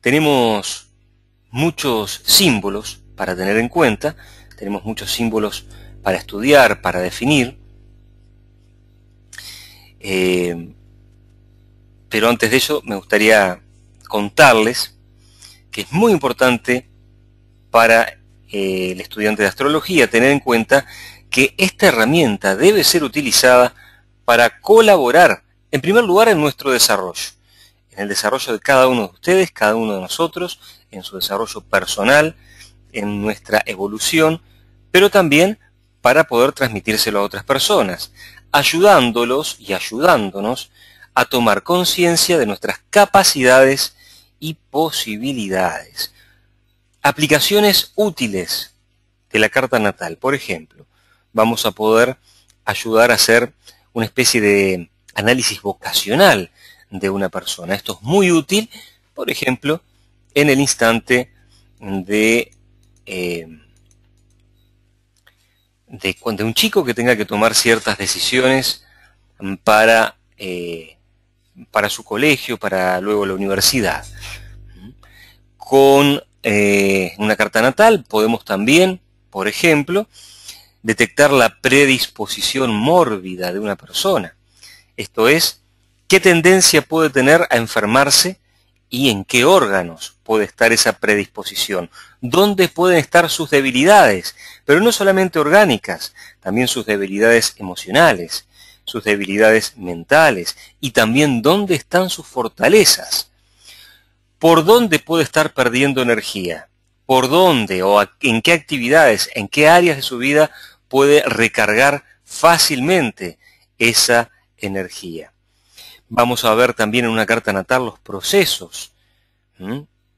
tenemos muchos símbolos para tener en cuenta, tenemos muchos símbolos para estudiar, para definir, pero antes de eso me gustaría contarles que es muy importante para el estudiante de astrología tener en cuenta que esta herramienta debe ser utilizada para colaborar, en primer lugar, en nuestro desarrollo, en el desarrollo de cada uno de ustedes, cada uno de nosotros, en su desarrollo personal, en nuestra evolución, pero también para poder transmitírselo a otras personas, ayudándolos y ayudándonos a tomar conciencia de nuestras capacidades y posibilidades. Aplicaciones útiles de la carta natal. Por ejemplo, vamos a poder ayudar a hacer una especie de análisis vocacional de una persona. Esto es muy útil, por ejemplo, en el instante de un chico que tenga que tomar ciertas decisiones para su colegio, para luego la universidad. Con una carta natal podemos también, por ejemplo, detectar la predisposición mórbida de una persona. Esto es, qué tendencia puede tener a enfermarse y en qué órganos puede estar esa predisposición, dónde pueden estar sus debilidades, pero no solamente orgánicas, también sus debilidades emocionales, sus debilidades mentales y también dónde están sus fortalezas. ¿Por dónde puede estar perdiendo energía? ¿Por dónde o en qué actividades, en qué áreas de su vida puede recargar fácilmente esa energía? Vamos a ver también en una carta natal los procesos.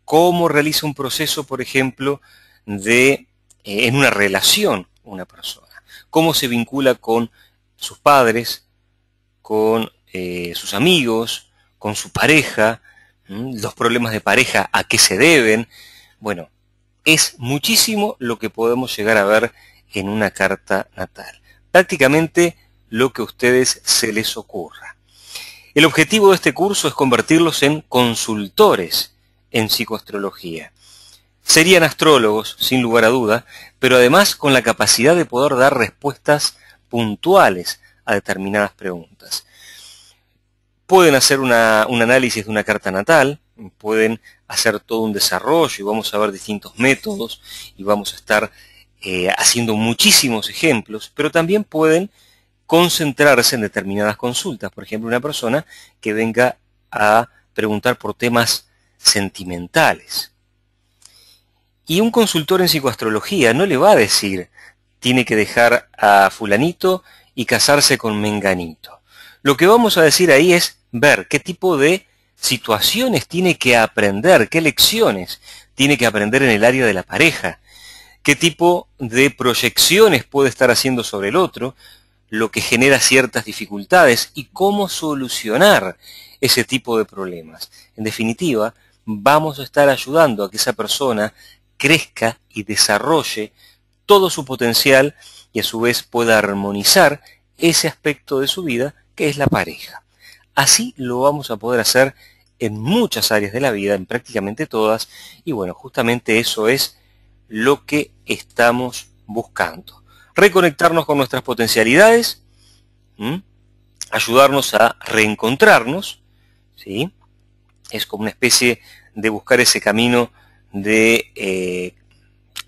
¿Cómo realiza un proceso, por ejemplo, en una relación una persona? ¿Cómo se vincula con sus padres, con sus amigos, con su pareja? Los problemas de pareja, ¿a qué se deben? Bueno, es muchísimo lo que podemos llegar a ver en una carta natal. Prácticamente lo que a ustedes se les ocurra. El objetivo de este curso es convertirlos en consultores en psicoastrología. Serían astrólogos, sin lugar a duda, pero además con la capacidad de poder dar respuestas puntuales a determinadas preguntas. Pueden hacer un análisis de una carta natal, pueden hacer todo un desarrollo y vamos a ver distintos métodos y vamos a estar haciendo muchísimos ejemplos, pero también pueden concentrarse en determinadas consultas. Por ejemplo, una persona que venga a preguntar por temas sentimentales. Y un consultor en psicoastrología no le va a decir, tiene que dejar a fulanito y casarse con menganito. Lo que vamos a decir ahí es ver qué tipo de situaciones tiene que aprender, qué lecciones tiene que aprender en el área de la pareja, qué tipo de proyecciones puede estar haciendo sobre el otro, lo que genera ciertas dificultades y cómo solucionar ese tipo de problemas. En definitiva, vamos a estar ayudando a que esa persona crezca y desarrolle todo su potencial y a su vez pueda armonizar ese aspecto de su vida que es la pareja. Así lo vamos a poder hacer en muchas áreas de la vida, en prácticamente todas, y bueno, justamente eso es lo que estamos buscando. Reconectarnos con nuestras potencialidades, ayudarnos a reencontrarnos, ¿sí? Es como una especie de buscar ese camino de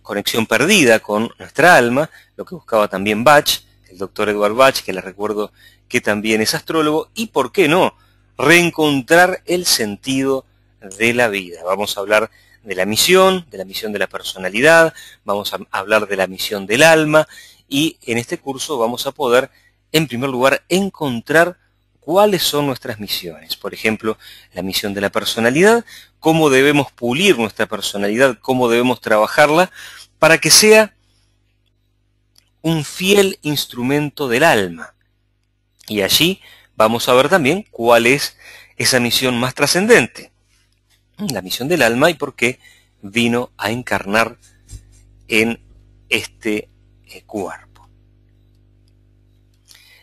conexión perdida con nuestra alma, lo que buscaba también Bach, el doctor Edward Bach, que les recuerdo que también es astrólogo, y por qué no, reencontrar el sentido de la vida. Vamos a hablar de la misión de la personalidad, vamos a hablar de la misión del alma, y en este curso vamos a poder, en primer lugar, encontrar cuáles son nuestras misiones. Por ejemplo, la misión de la personalidad, cómo debemos pulir nuestra personalidad, cómo debemos trabajarla, para que sea un fiel instrumento del alma. Y allí vamos a ver también cuál es esa misión más trascendente, la misión del alma y por qué vino a encarnar en este cuerpo.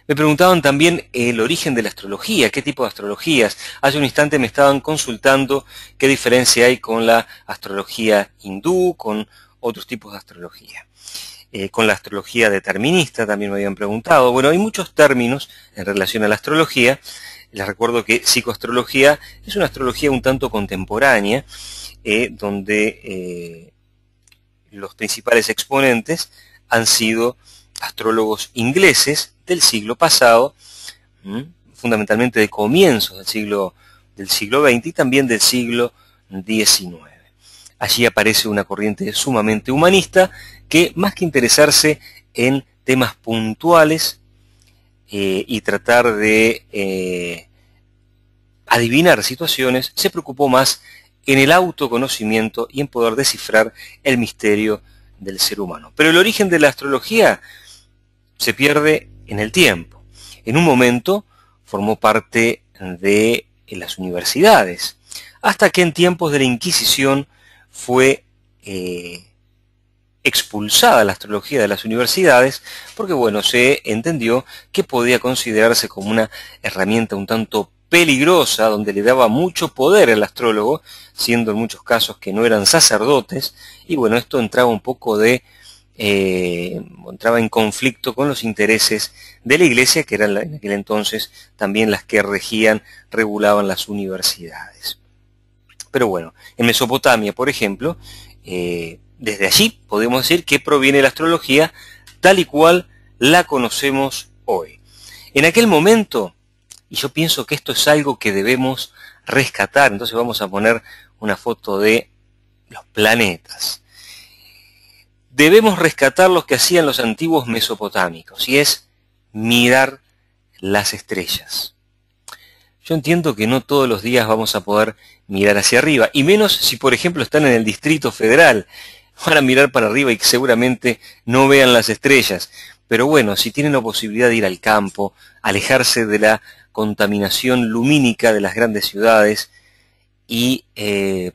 Me preguntaban también el origen de la astrología, qué tipo de astrologías. Hace un instante me estaban consultando qué diferencia hay con la astrología hindú, con otros tipos de astrología. Con la astrología determinista también me habían preguntado. Bueno, hay muchos términos en relación a la astrología. Les recuerdo que psicoastrología es una astrología un tanto contemporánea, donde los principales exponentes han sido astrólogos ingleses del siglo pasado, fundamentalmente de comienzos del siglo XX y también del siglo XIX. Allí aparece una corriente sumamente humanista que, más que interesarse en temas puntuales y tratar de adivinar situaciones, se preocupó más en el autoconocimiento y en poder descifrar el misterio del ser humano. Pero el origen de la astrología se pierde en el tiempo. En un momento formó parte de las universidades, hasta que en tiempos de la Inquisición fue expulsada la astrología de las universidades, porque bueno, se entendió que podía considerarse como una herramienta un tanto peligrosa, donde le daba mucho poder al astrólogo, siendo en muchos casos que no eran sacerdotes, y bueno, esto entraba un poco entraba en conflicto con los intereses de la Iglesia, que eran en aquel entonces también las que regulaban las universidades. Pero bueno, en Mesopotamia, por ejemplo, desde allí podemos decir que proviene la astrología tal y cual la conocemos hoy. En aquel momento, y yo pienso que esto es algo que debemos rescatar, entonces vamos a poner una foto de los planetas. Debemos rescatar lo que hacían los antiguos mesopotámicos, y es mirar las estrellas. Yo entiendo que no todos los días vamos a poder mirar hacia arriba, y menos si por ejemplo están en el Distrito Federal. Van a mirar para arriba y seguramente no vean las estrellas. Pero bueno, si tienen la posibilidad de ir al campo, alejarse de la contaminación lumínica de las grandes ciudades y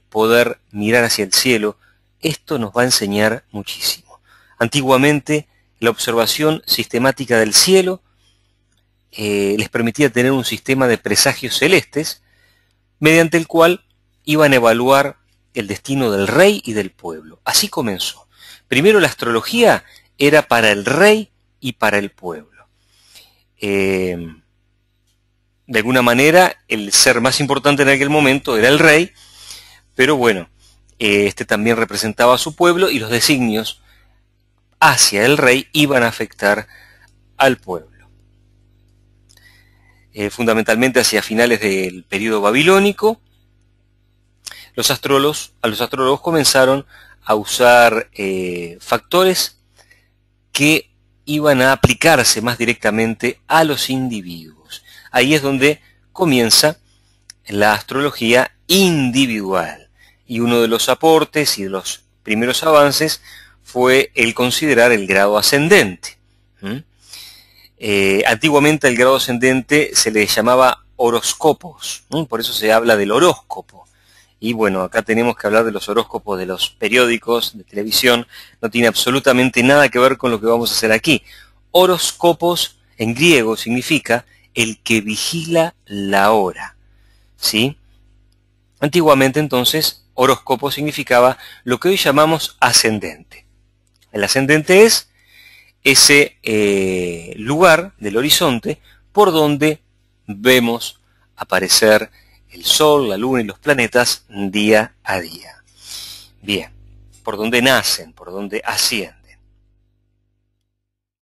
poder mirar hacia el cielo, esto nos va a enseñar muchísimo. Antiguamente, la observación sistemática del cielo les permitía tener un sistema de presagios celestes, mediante el cual iban a evaluar el destino del rey y del pueblo. Así comenzó. Primero la astrología era para el rey y para el pueblo. De alguna manera, el ser más importante en aquel momento era el rey, pero bueno, este también representaba a su pueblo y los designios hacia el rey iban a afectar al pueblo. Fundamentalmente hacia finales del periodo babilónico, a los astrólogos comenzaron a usar factores que iban a aplicarse más directamente a los individuos. Ahí es donde comienza la astrología individual. Y uno de los aportes y de los primeros avances fue el considerar el grado ascendente. Antiguamente el grado ascendente se le llamaba horóscopos, por eso se habla del horóscopo. Y bueno, acá tenemos que hablar de los horóscopos de los periódicos, de televisión, no tiene absolutamente nada que ver con lo que vamos a hacer aquí. Horóscopos en griego significa el que vigila la hora, ¿sí? Antiguamente entonces horóscopo significaba lo que hoy llamamos ascendente. El ascendente es ese lugar del horizonte por donde vemos aparecer el Sol, la Luna y los planetas día a día. Bien, por donde nacen, por donde ascienden.